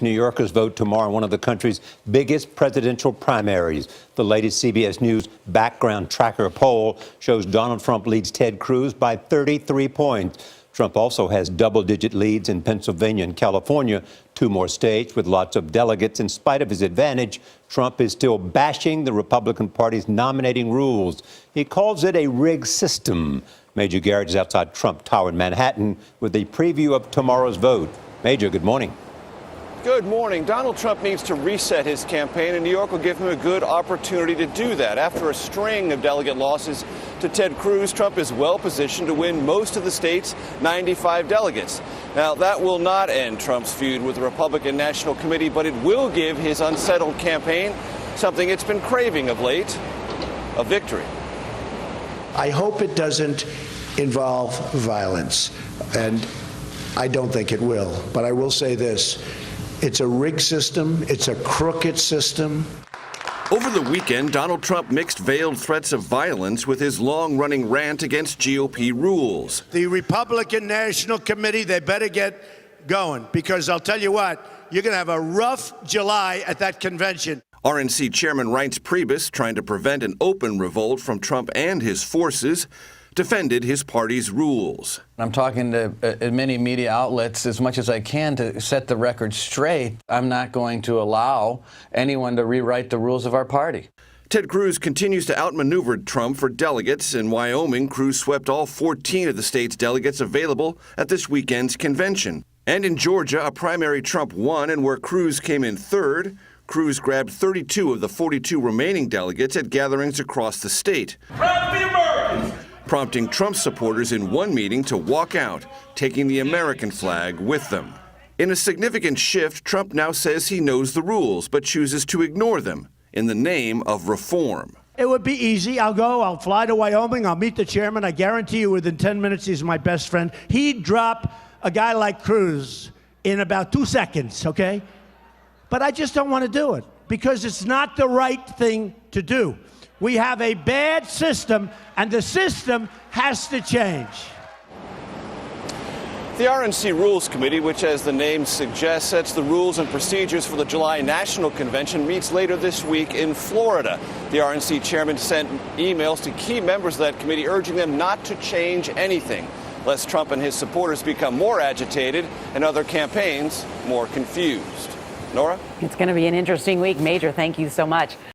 New Yorkers vote tomorrow in one of the country's biggest presidential primaries. The latest CBS News Battleground Tracker poll shows Donald Trump leads Ted Cruz by 33 points. Trump also has double-digit leads in Pennsylvania and California, two more states with lots of delegates. In spite of his advantage, Trump is still bashing the Republican Party's nominating rules. He calls it a rigged system. Major Garrett is outside Trump Tower in Manhattan with a preview of tomorrow's vote. Major, good morning. Good morning. Donald Trump needs to reset his campaign, and New York will give him a good opportunity to do that. After a string of delegate losses to Ted Cruz, Trump is well positioned to win most of the state's 95 delegates. Now, that will not end Trump's feud with the Republican National Committee, but it will give his unsettled campaign something it's been craving of late, a victory. I hope it doesn't involve violence, and I don't think it will. But I will say this. It's a rigged system. It's a crooked system. Over the weekend, Donald Trump mixed veiled threats of violence with his long-running rant against GOP rules. The Republican National Committee, they better get going, because I'll tell you what, you're going to have a rough July at that convention. RNC Chairman Reince Priebus, trying to prevent an open revolt from Trump and his forces, defended his party's rules. I'm talking to as many media outlets as much as I can to set the record straight. I'm not going to allow anyone to rewrite the rules of our party. Ted Cruz continues to outmaneuver Trump for delegates. In Wyoming, Cruz swept all 14 of the state's delegates available at this weekend's convention. And in Georgia, a primary Trump won, and where Cruz came in third, Cruz grabbed 32 of the 42 remaining delegates at gatherings across the state, prompting Trump supporters in one meeting to walk out, taking the American flag with them. In a significant shift, Trump now says he knows the rules, but chooses to ignore them in the name of reform. It would be easy. I'll fly to Wyoming. I'll meet the chairman. I guarantee you within 10 minutes, he's my best friend. He'd drop a guy like Cruz in about 2 seconds, okay? But I just don't want to do it because it's not the right thing to do. We have a bad system, and the system has to change. The RNC Rules Committee, which, as the name suggests, sets the rules and procedures for the July National Convention, meets later this week in Florida. The RNC chairman sent emails to key members of that committee urging them not to change anything, lest Trump and his supporters become more agitated and other campaigns more confused. Nora? It's going to be an interesting week. Major, thank you so much.